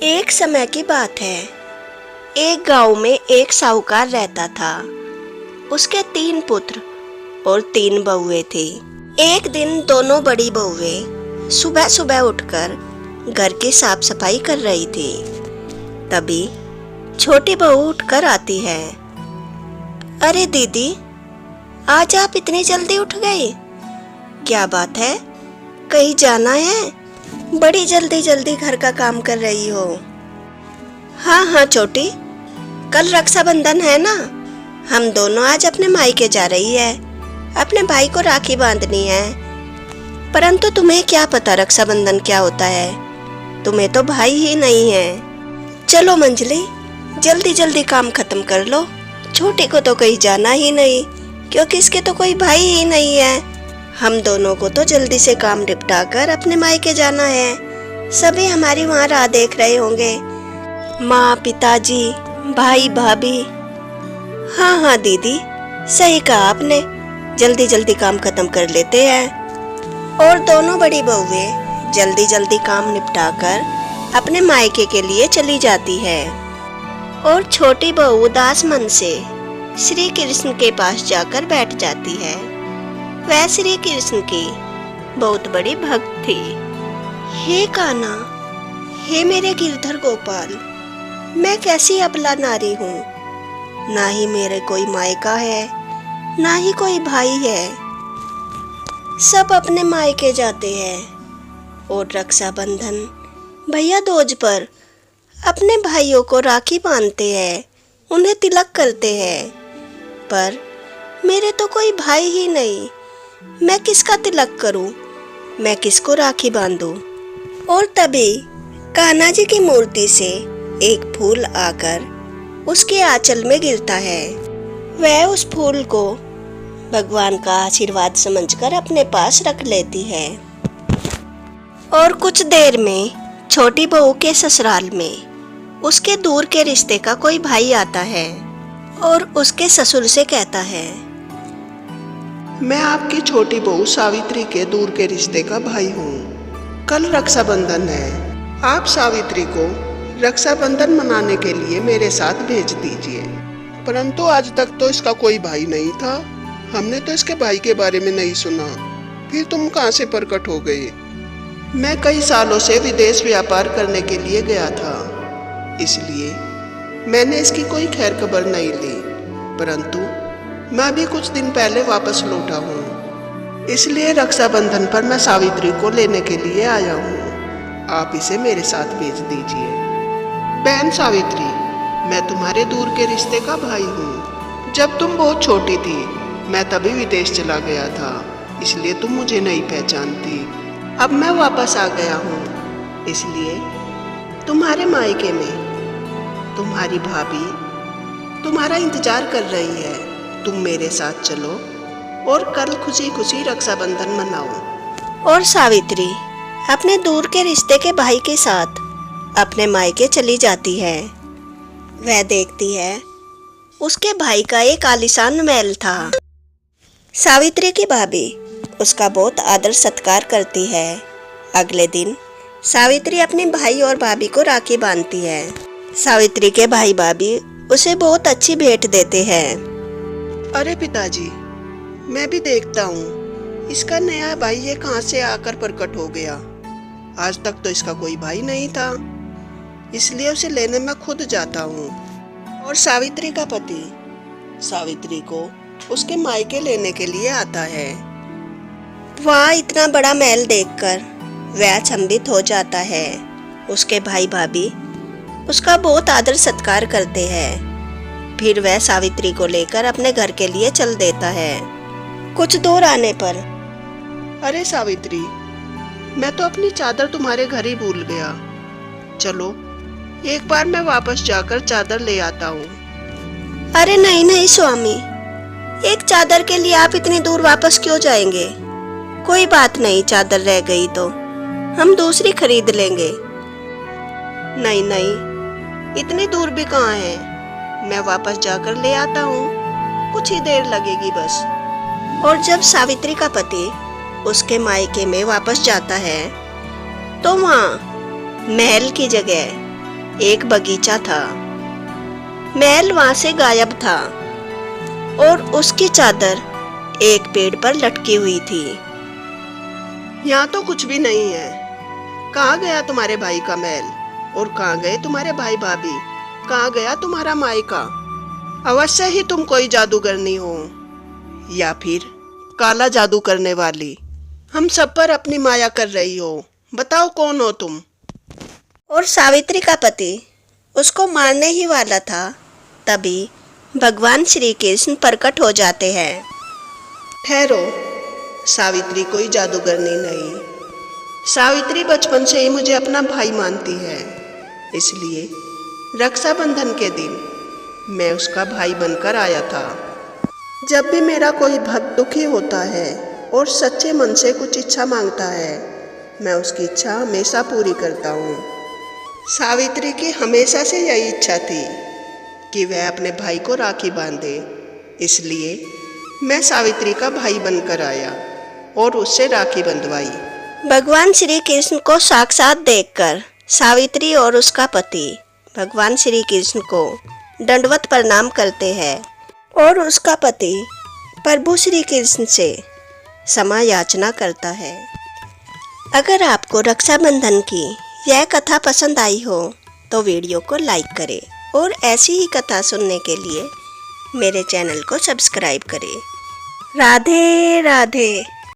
एक समय की बात है। एक गांव में एक साहूकार रहता था। उसके 3 पुत्र और 3 बहुएं थी। एक दिन दोनों बड़ी बहुएं सुबह सुबह उठकर घर की साफ सफाई कर रही थी। तभी छोटी बहू उठकर आती है। अरे दीदी, आज आप इतनी जल्दी उठ गई? क्या बात है, कहीं जाना है? बड़ी जल्दी जल्दी घर का काम कर रही हो। हाँ हाँ छोटी, कल रक्षाबंधन है ना, हम दोनों आज अपने मायके जा रही है। अपने भाई को राखी बांधनी है। परंतु तुम्हें क्या पता रक्षाबंधन क्या होता है, तुम्हें तो भाई ही नहीं है। चलो मंजली, जल्दी जल्दी काम खत्म कर लो। छोटी को तो कहीं जाना ही नहीं, क्योंकि इसके तो कोई भाई ही नहीं है। हम दोनों को तो जल्दी से काम निपटा कर अपने मायके जाना है। सभी हमारी वहाँ राह देख रहे होंगे, माँ, पिताजी, भाई, भाभी। हाँ हाँ दीदी, सही कहा आपने, जल्दी जल्दी काम खत्म कर लेते हैं। और दोनों बड़ी बहुएं जल्दी जल्दी काम निपटा कर अपने मायके के लिए चली जाती है। और छोटी बहू उदास मन से श्री कृष्ण के पास जाकर बैठ जाती है। वह श्री कृष्ण की बहुत बड़ी भक्त थी। हे कान्हा, हे मेरे गिरधर गोपाल, मैं कैसी अबला नारी हूँ। ना ही मेरे कोई मायका है, ना ही कोई भाई है। सब अपने मायके जाते हैं और रक्षाबंधन, भैया दूज पर अपने भाइयों को राखी बांधते हैं, उन्हें तिलक करते हैं। पर मेरे तो कोई भाई ही नहीं, मैं किसका तिलक करूं, मैं किसको राखी बांधूं। और तभी कान्हा जी की मूर्ति से एक फूल आकर उसके आंचल में गिरता है। वह उस फूल को भगवान का आशीर्वाद समझकर अपने पास रख लेती है। और कुछ देर में छोटी बहू के ससुराल में उसके दूर के रिश्ते का कोई भाई आता है और उसके ससुर से कहता है, मैं आपकी छोटी बहू सावित्री के दूर के रिश्ते का भाई हूँ। कल रक्षाबंधन है, आप सावित्री को रक्षाबंधन मनाने के लिए मेरे साथ भेज दीजिए। परंतु आज तक तो इसका कोई भाई नहीं था, हमने तो इसके भाई के बारे में नहीं सुना। फिर तुम कहाँ से प्रकट हो गए? मैं कई सालों से विदेश व्यापार करने के लिए गया था, इसलिए मैंने इसकी कोई खैर खबर नहीं ली। परंतु मैं भी कुछ दिन पहले वापस लौटा हूँ, इसलिए रक्षाबंधन पर मैं सावित्री को लेने के लिए आया हूँ। आप इसे मेरे साथ भेज दीजिए। बहन सावित्री, मैं तुम्हारे दूर के रिश्ते का भाई हूँ। जब तुम बहुत छोटी थी, मैं तभी विदेश चला गया था, इसलिए तुम मुझे नहीं पहचानती। अब मैं वापस आ गया हूँ, इसलिए तुम्हारे मायके में तुम्हारी भाभी तुम्हारा इंतजार कर रही है। तुम मेरे साथ चलो और कल खुशी खुशी रक्षाबंधन मनाओ। और सावित्री अपने दूर के रिश्ते के भाई के साथ अपने मायके चली जाती है। वह देखती है उसके भाई का एक आलीशान महल था। सावित्री की भाभी उसका बहुत आदर सत्कार करती है। अगले दिन सावित्री अपने भाई और भाभी को राखी बांधती है। सावित्री के भाई भाभी उसे बहुत अच्छी भेंट देते हैं। अरे पिताजी, मैं भी देखता हूँ इसका नया भाई ये कहाँ से आकर प्रकट हो गया। आज तक तो इसका कोई भाई नहीं था, इसलिए उसे लेने मैं खुद जाता हूँ। और सावित्री का पति सावित्री को उसके मायके लेने के लिए आता है। वहाँ इतना बड़ा महल देखकर वह अचंभित हो जाता है। उसके भाई भाभी उसका बहुत आदर सत्कार करते हैं। फिर वह सावित्री को लेकर अपने घर के लिए चल देता है। कुछ दूर आने पर, अरे सावित्री, मैं तो अपनी चादर तुम्हारे घर ही भूल गया। चलो एक बार मैं वापस जाकर चादर ले आता हूँ। अरे नहीं नहीं स्वामी, एक चादर के लिए आप इतनी दूर वापस क्यों जाएंगे? कोई बात नहीं, चादर रह गई तो हम दूसरी खरीद लेंगे। नहीं नहीं, इतनी दूर भी कहाँ है, मैं वापस जाकर ले आता हूँ, कुछ ही देर लगेगी बस। और जब सावित्री का पति उसके मायके में वापस जाता है तो वहाँ महल की जगह एक बगीचा था। महल वहां से गायब था और उसकी चादर एक पेड़ पर लटकी हुई थी। यहाँ तो कुछ भी नहीं है। कहाँ गया तुम्हारे भाई का महल? और कहाँ गए तुम्हारे भाई भाभी? कहाँ गया तुम्हारा मायका? अवश्य ही तुम कोई जादूगरनी हो, या फिर काला जादू करने वाली। हम सब पर अपनी माया कर रही हो। बताओ कौन हो तुम? और सावित्री का पति उसको मारने ही वाला था, तभी भगवान श्री कृष्ण प्रकट हो जाते हैं। ठहरो, सावित्री कोई जादूगरनी नहीं। सावित्री बचपन से ही मुझे अपना भाई मानती है, इसलिए रक्षाबंधन के दिन मैं उसका भाई बनकर आया था। जब भी मेरा कोई भक्त दुखी होता है और सच्चे मन से कुछ इच्छा मांगता है, मैं उसकी इच्छा हमेशा पूरी करता हूँ। सावित्री की हमेशा से यही इच्छा थी कि वह अपने भाई को राखी बांधे, इसलिए मैं सावित्री का भाई बनकर आया और उससे राखी बंधवाई। भगवान श्री कृष्ण को साक्षात देखकर सावित्री और उसका पति भगवान श्री कृष्ण को दंडवत प्रणाम करते हैं और उसका पति प्रभु श्री कृष्ण से क्षमा याचना करता है। अगर आपको रक्षाबंधन की यह कथा पसंद आई हो तो वीडियो को लाइक करें और ऐसी ही कथा सुनने के लिए मेरे चैनल को सब्सक्राइब करें। राधे राधे।